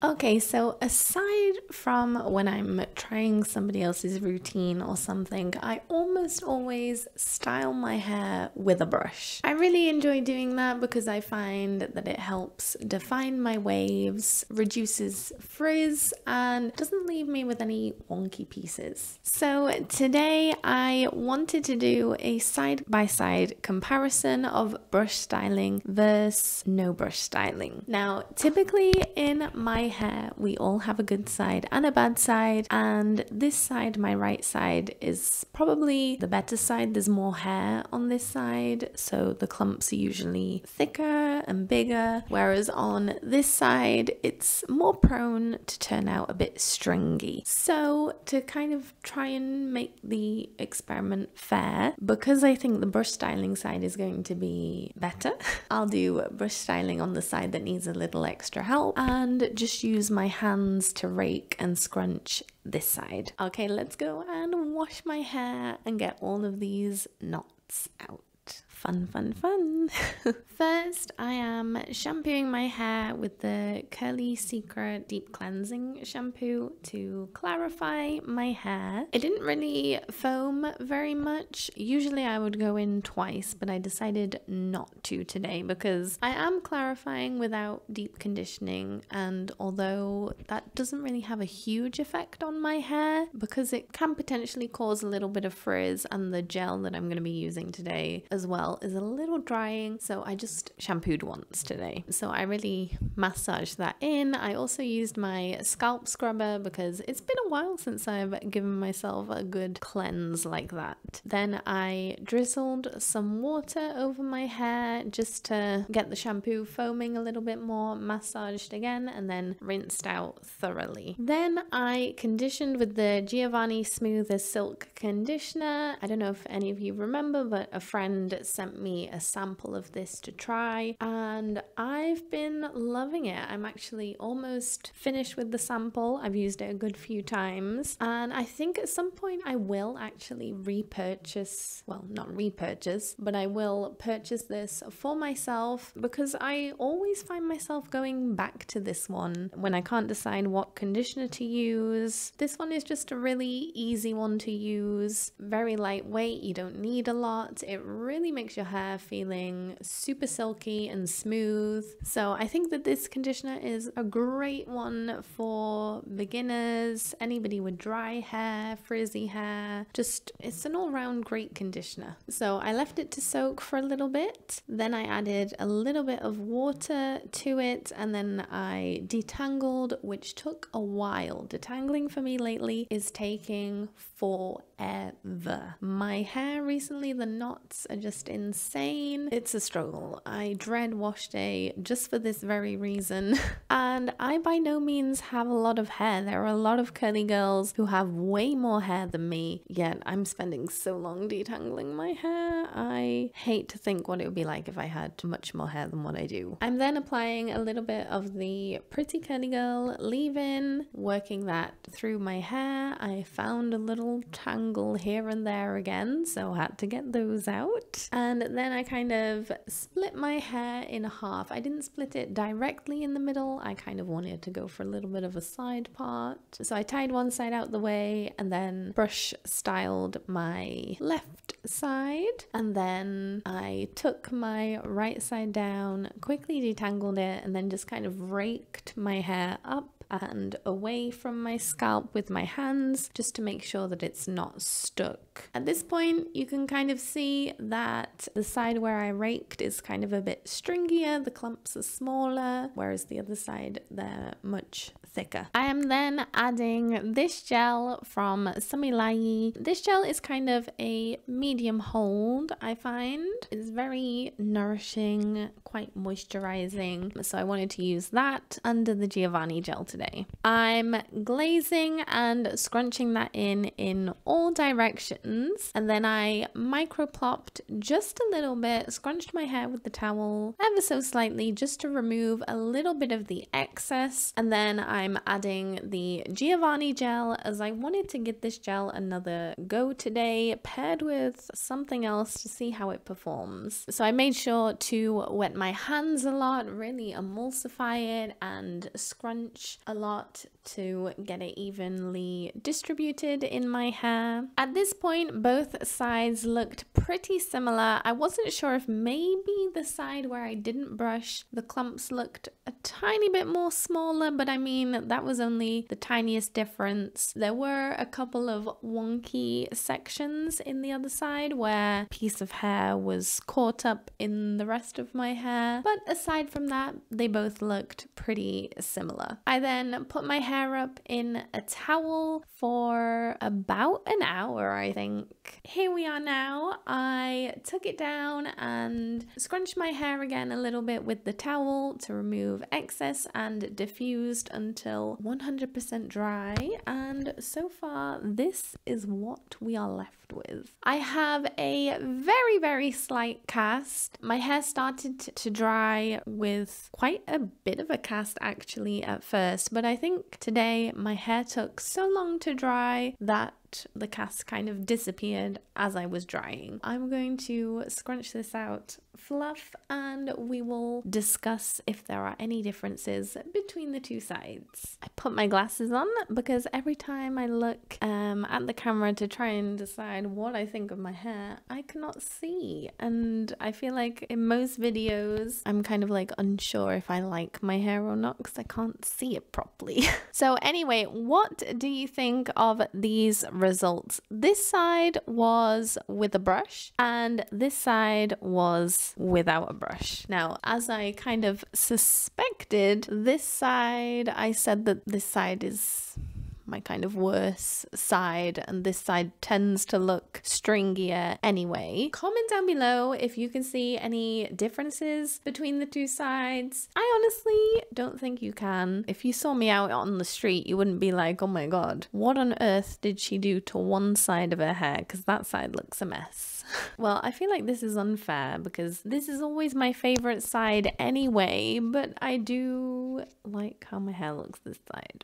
Okay, so aside from when I'm trying somebody else's routine or something, I almost always style my hair with a brush. I really enjoy doing that because I find that it helps define my waves, reduces frizz, and doesn't leave me with any wonky pieces. So today I wanted to do a side-by-side comparison of brush styling versus no brush styling. Now, typically in my hair we all have a good side and a bad side, and this side, my right side, is probably the better side. There's more hair on this side, so the clumps are usually thicker and bigger, whereas on this side it's more prone to turn out a bit stringy. So to kind of try and make the experiment fair, because I think the brush styling side is going to be better, I'll do brush styling on the side that needs a little extra help and just use my hands to rake and scrunch this side. Okay, let's go and wash my hair and get all of these knots out. Fun, fun, fun. First, I am shampooing my hair with the Curly Secret Deep Cleansing Shampoo to clarify my hair. It didn't really foam very much. Usually I would go in twice, but I decided not to today because I am clarifying without deep conditioning, and although that doesn't really have a huge effect on my hair because it can potentially cause a little bit of frizz, and the gel that I'm going to be using today as well is a little drying, so I just shampooed once today. So I really massaged that in. I also used my scalp scrubber because it's been a while since I've given myself a good cleanse like that. Then I drizzled some water over my hair just to get the shampoo foaming a little bit more, massaged again, and then rinsed out thoroughly. Then I conditioned with the Giovanni Smooth as Silk conditioner. I don't know if any of you remember, but a friend sent me a sample of this to try and I've been loving it. I'm actually almost finished with the sample. I've used it a good few times and I think at some point I will actually repurchase, well, not repurchase, but I will purchase this for myself because I always find myself going back to this one when I can't decide what conditioner to use. This one is just a really easy one to use, very lightweight, you don't need a lot. It really makes your hair feeling super silky and smooth. So I think that this conditioner is a great one for beginners, anybody with dry hair, frizzy hair. Just, it's an all-round great conditioner. So I left it to soak for a little bit, then I added a little bit of water to it, and then I detangled, which took a while. Detangling for me lately is taking forever. My hair recently, the knots are just insane. It's a struggle. I dread wash day just for this very reason. And I by no means have a lot of hair. There are a lot of curly girls who have way more hair than me, yet I'm spending so long detangling my hair. I hate to think what it would be like if I had much more hair than what I do. I'm then applying a little bit of the Pretty Curly Girl leave-in, working that through my hair. I found a little tangle here and there again, so I had to get those out. And then I kind of split my hair in half. I didn't split it directly in the middle. I kind of wanted to go for a little bit of a side part. So I tied one side out the way and then brush styled my left side. And then I took my right side down, quickly detangled it, and then just kind of raked my hair up and away from my scalp with my hands just to make sure that it's not stuck. At this point you can kind of see that the side where I raked is kind of a bit stringier, the clumps are smaller, whereas the other side they're much thicker. I am then adding this gel from Samilai. This gel is kind of a medium hold, I find. It's very nourishing, quite moisturizing, so I wanted to use that under the Giovanni gel today. I'm glazing and scrunching that in all directions, and then I micro plopped just a little bit, scrunched my hair with the towel ever so slightly just to remove a little bit of the excess, and then I'm adding the Giovanni gel as I wanted to give this gel another go today, paired with something else to see how it performs. So I made sure to wet my hands a lot, really emulsify it and scrunch a lot to get it evenly distributed in my hair. At this point, both sides looked pretty similar. I wasn't sure if maybe the side where I didn't brush, the clumps looked a tiny bit more smaller, but I mean, that was only the tiniest difference. There were a couple of wonky sections in the other side where a piece of hair was caught up in the rest of my hair, but aside from that, they both looked pretty similar. I then put my hair up in a towel for about an hour, I think. Here we are now. I took it down and scrunched my hair again a little bit with the towel to remove excess and diffused until 100% dry, and so far this is what we are left with. I have a very slight cast. My hair started to dry with quite a bit of a cast actually at first, but I think today my hair took so long to dry that the cast kind of disappeared as I was drying. I'm going to scrunch this out, fluff, and we will discuss if there are any differences between the two sides. I put my glasses on because every time I look at the camera to try and decide what I think of my hair, I cannot see, and I feel like in most videos I'm kind of like unsure if I like my hair or not because I can't see it properly. So anyway, what do you think of these results? This side was with a brush and this side was without a brush. Now, as I kind of suspected, this side, I said that this side is my kind of worse side, and this side tends to look stringier anyway. Comment down below if you can see any differences between the two sides. I honestly don't think you can. If you saw me out on the street, you wouldn't be like, oh my god, what on earth did she do to one side of her hair? Because that side looks a mess. Well, I feel like this is unfair because this is always my favorite side anyway, but I do like how my hair looks this side.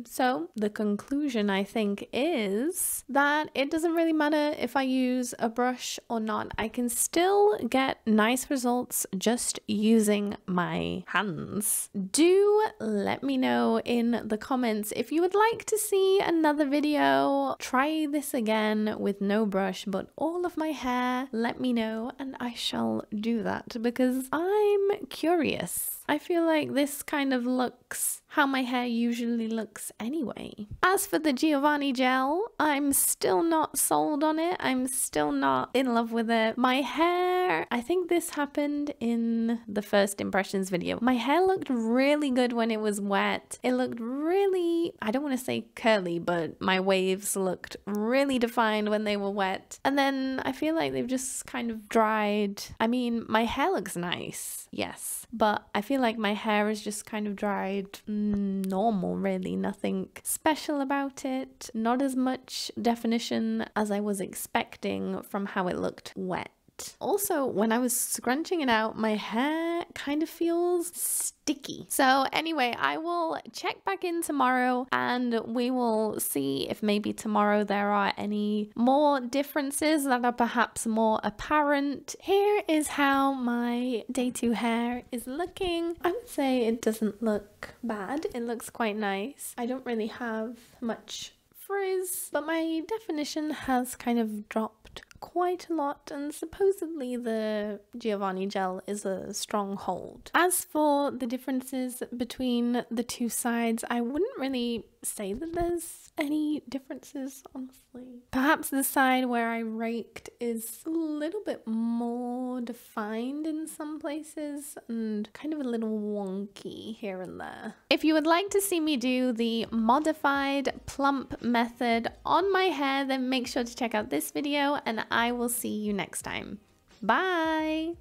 So the conclusion, I think, is that it doesn't really matter if I use a brush or not. I can still get nice results just using my hands. Do let me know in the comments if you would like to see another video. Try this again with no brush, but all of my hair. Let me know and I shall do that because I'm curious. I feel like this kind of looks how my hair usually looks anyway. As for the Giovanni gel, I'm still not sold on it. I'm still not in love with it. My hair, I think this happened in the first impressions video. My hair looked really good when it was wet. It looked really, I don't want to say curly, but my waves looked really defined when they were wet. And then I feel like they've just kind of dried. I mean, my hair looks nice, yes, but I feel like my hair is just kind of dried normal, really. Nothing special about it. Not as much definition as I was expecting from how it looked wet. Also, when I was scrunching it out, my hair kind of feels sticky. So anyway, I will check back in tomorrow and we will see if maybe tomorrow there are any more differences that are perhaps more apparent. Here is how my day 2 hair is looking. I would say it doesn't look bad. It looks quite nice. I don't really have much frizz, but my definition has kind of dropped quite a lot, and supposedly the Giovanni gel is a strong hold. As for the differences between the two sides, I wouldn't really say that there's any differences, honestly. Perhaps the side where I raked is a little bit more defined in some places and kind of a little wonky here and there. If you would like to see me do the modified plump method on my hair, then make sure to check out this video and I will see you next time. Bye!